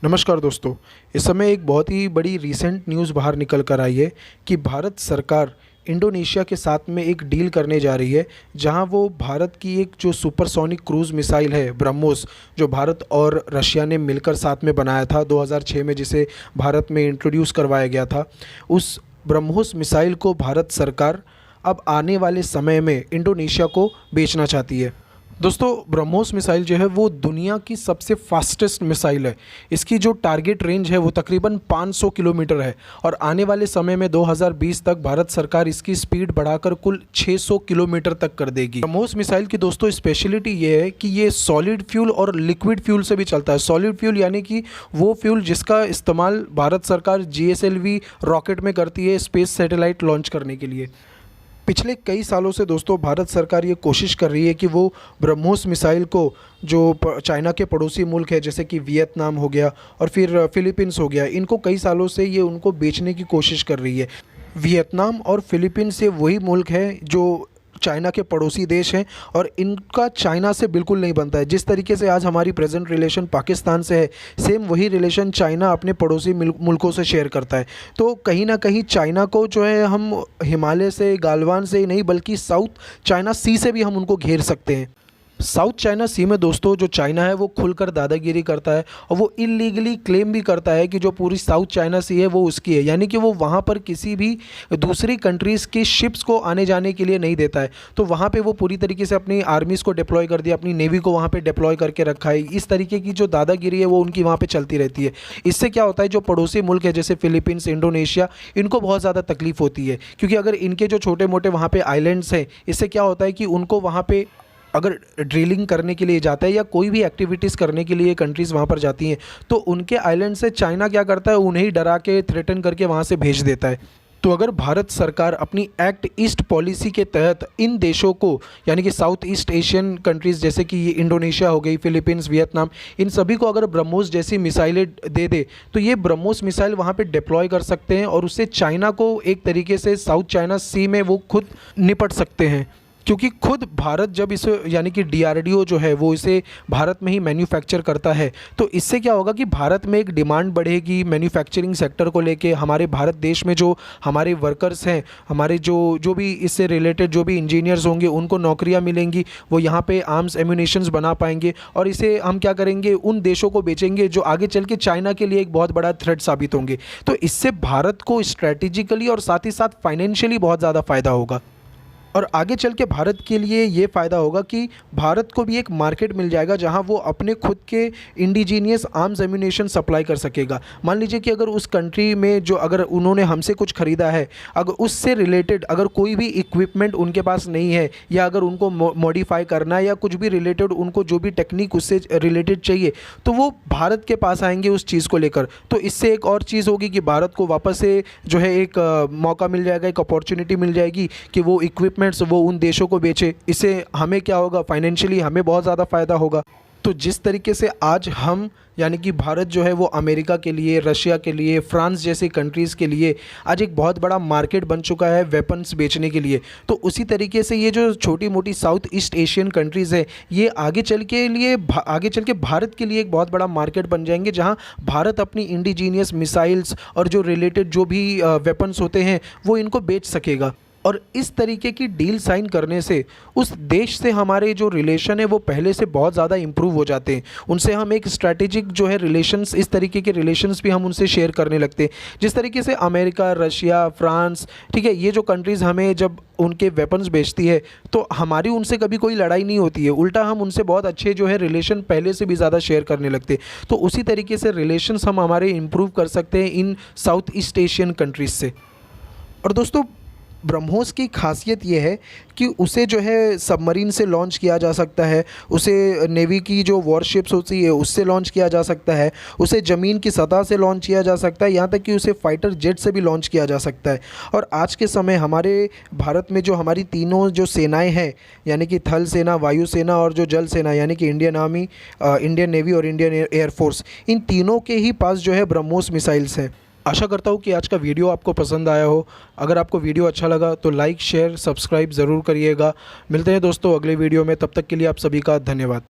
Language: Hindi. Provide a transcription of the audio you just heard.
नमस्कार दोस्तों। इस समय एक बहुत ही बड़ी रीसेंट न्यूज़ बाहर निकल कर आई है कि भारत सरकार इंडोनेशिया के साथ में एक डील करने जा रही है, जहां वो भारत की एक जो सुपरसोनिक क्रूज़ मिसाइल है ब्रह्मोस, जो भारत और रशिया ने मिलकर साथ में बनाया था 2006 में, जिसे भारत में इंट्रोड्यूस करवाया गया था। उस ब्रह्मोस मिसाइल को भारत सरकार अब आने वाले समय में इंडोनेशिया को बेचना चाहती है। दोस्तों, ब्रह्मोस मिसाइल जो है वो दुनिया की सबसे फास्टेस्ट मिसाइल है। इसकी जो टारगेट रेंज है वो तकरीबन 500 किलोमीटर है और आने वाले समय में 2020 तक भारत सरकार इसकी स्पीड बढ़ाकर कुल 600 किलोमीटर तक कर देगी। ब्रह्मोस मिसाइल की दोस्तों स्पेशलिटी ये है कि ये सॉलिड फ्यूल और लिक्विड फ्यूल से भी चलता है। सॉलिड फ्यूल यानी कि वो फ्यूल जिसका इस्तेमाल भारत सरकार GSLV रॉकेट में करती है स्पेस सैटेलाइट लॉन्च करने के लिए। पिछले कई सालों से दोस्तों भारत सरकार ये कोशिश कर रही है कि वो ब्रह्मोस मिसाइल को, जो चाइना के पड़ोसी मुल्क है जैसे कि वियतनाम हो गया और फिर फिलीपींस हो गया, इनको कई सालों से ये उनको बेचने की कोशिश कर रही है। वियतनाम और फिलीपींस ये वही मुल्क है जो चाइना के पड़ोसी देश हैं और इनका चाइना से बिल्कुल नहीं बनता है। जिस तरीके से आज हमारी प्रेजेंट रिलेशन पाकिस्तान से है, सेम वही रिलेशन चाइना अपने पड़ोसी मुल्कों से शेयर करता है। तो कहीं ना कहीं चाइना को जो है हम हिमालय से, गालवान से ही नहीं बल्कि साउथ चाइना सी से भी हम उनको घेर सकते हैं। साउथ चाइना सी में दोस्तों जो चाइना है वो खुलकर दादागिरी करता है और वो इलीगली क्लेम भी करता है कि जो पूरी साउथ चाइना सी है वो उसकी है, यानी कि वो वहाँ पर किसी भी दूसरी कंट्रीज़ की शिप्स को आने जाने के लिए नहीं देता है। तो वहाँ पे वो पूरी तरीके से अपनी आर्मीज़ को डिप्लॉय कर दिया, अपनी नेवी को वहाँ पे डिप्लॉय करके रखा है। इस तरीके की जो दादागिरी है वो उनकी वहाँ पर चलती रहती है। इससे क्या होता है, जो पड़ोसी मुल्क है जैसे फिलीपींस, इंडोनेशिया, इनको बहुत ज़्यादा तकलीफ़ होती है, क्योंकि अगर इनके जो छोटे मोटे वहाँ पर आइलैंड्स हैं, इससे क्या होता है कि उनको वहाँ पर अगर ड्रिलिंग करने के लिए जाता है या कोई भी एक्टिविटीज़ करने के लिए कंट्रीज़ वहाँ पर जाती हैं, तो उनके आइलैंड से चाइना क्या करता है, उन्हें ही डरा के, थ्रेटन करके वहाँ से भेज देता है। तो अगर भारत सरकार अपनी एक्ट ईस्ट पॉलिसी के तहत इन देशों को, यानी कि साउथ ईस्ट एशियन कंट्रीज़ जैसे कि ये इंडोनेशिया हो गई, फिलीपींस, वियतनाम, इन सभी को अगर ब्रह्मोस जैसी मिसाइलें दे दे तो ये ब्रह्मोस मिसाइल वहाँ पे डिप्लॉय कर सकते हैं और उससे चाइना को एक तरीके से साउथ चाइना सी में वो खुद निपट सकते हैं। क्योंकि खुद भारत जब इसे, यानी कि DRDO जो है वो इसे भारत में ही मैन्युफैक्चर करता है, तो इससे क्या होगा कि भारत में एक डिमांड बढ़ेगी मैन्युफैक्चरिंग सेक्टर को लेके। हमारे भारत देश में जो हमारे वर्कर्स हैं, हमारे जो भी इससे रिलेटेड जो भी इंजीनियर्स होंगे, उनको नौकरियां मिलेंगी, वो यहाँ पे आर्म्स एम्यूनेशंस बना पाएंगे और इसे हम क्या करेंगे, उन देशों को बेचेंगे जो आगे चल के चाइना के लिए एक बहुत बड़ा थ्रेट साबित होंगे। तो इससे भारत को स्ट्रैटेजिकली और साथ ही साथ फाइनेंशियली बहुत ज़्यादा फ़ायदा होगा और आगे चल के भारत के लिए ये फ़ायदा होगा कि भारत को भी एक मार्केट मिल जाएगा जहां वो अपने खुद के इंडिजीनियस आर्म्स एम्यूनेशन सप्लाई कर सकेगा। मान लीजिए कि अगर उस कंट्री में जो, अगर उन्होंने हमसे कुछ ख़रीदा है, अगर उससे रिलेटेड अगर कोई भी इक्विपमेंट उनके पास नहीं है या अगर उनको मॉडिफाई करना है या कुछ भी रिलेटेड, उनको जो भी टेक्निक उससे रिलेटेड चाहिए, तो वो भारत के पास आएंगे उस चीज़ को लेकर। तो इससे एक और चीज़ होगी कि भारत को वापस से जो है एक मौका मिल जाएगा, एक अपॉर्चुनिटी मिल जाएगी कि वो इक्विपमेंट्स वो उन देशों को बेचे। इससे हमें क्या होगा, फाइनेंशियली हमें बहुत ज़्यादा फ़ायदा होगा। तो जिस तरीके से आज हम, यानी कि भारत जो है वो अमेरिका के लिए, रशिया के लिए, फ्रांस जैसी कंट्रीज़ के लिए आज एक बहुत बड़ा मार्केट बन चुका है वेपन्स बेचने के लिए, तो उसी तरीके से ये जो छोटी मोटी साउथ ईस्ट एशियन कंट्रीज़ है, ये आगे चल के भारत के लिए एक बहुत बड़ा मार्केट बन जाएंगे, जहां भारत अपनी इंडिजीनियस मिसाइल्स और जो रिलेटेड जो भी वेपन्स होते हैं वो इनको बेच सकेगा। और इस तरीके की डील साइन करने से उस देश से हमारे जो रिलेशन है वो पहले से बहुत ज़्यादा इम्प्रूव हो जाते हैं। उनसे हम एक स्ट्रैटेजिक जो है रिलेशंस, इस तरीके के रिलेशंस भी हम उनसे शेयर करने लगते हैं। जिस तरीके से अमेरिका, रशिया, फ्रांस, ठीक है, ये जो कंट्रीज़ हमें जब उनके वेपन्स बेचती है तो हमारी उनसे कभी कोई लड़ाई नहीं होती है, उल्टा हम उनसे बहुत अच्छे जो है रिलेशन पहले से भी ज़्यादा शेयर करने लगते हैं। तो उसी तरीके से रिलेशंस हम हमारे इम्प्रूव कर सकते हैं इन साउथ ईस्ट एशियन कंट्रीज़ से। और दोस्तों, ब्रह्मोस की खासियत ये है कि उसे जो है सबमरीन से लॉन्च किया जा सकता है, उसे नेवी की जो वॉरशिप्स होती है उससे लॉन्च किया जा सकता है, उसे ज़मीन की सतह से लॉन्च किया जा सकता है, यहाँ तक कि उसे फाइटर जेट से भी लॉन्च किया जा सकता है। और आज के समय हमारे भारत में जो हमारी तीनों जो सेनाएं हैं, यानी कि थल सेना, वायु सेना और जो जल सेना, यानी कि इंडियन आर्मी, इंडियन नेवी और इंडियन एयरफोर्स, इन तीनों के ही पास जो है ब्रह्मोस मिसाइल्स हैं। आशा करता हूँ कि आज का वीडियो आपको पसंद आया हो। अगर आपको वीडियो अच्छा लगा तो लाइक, शेयर, सब्सक्राइब ज़रूर करिएगा। मिलते हैं दोस्तों अगले वीडियो में, तब तक के लिए आप सभी का धन्यवाद।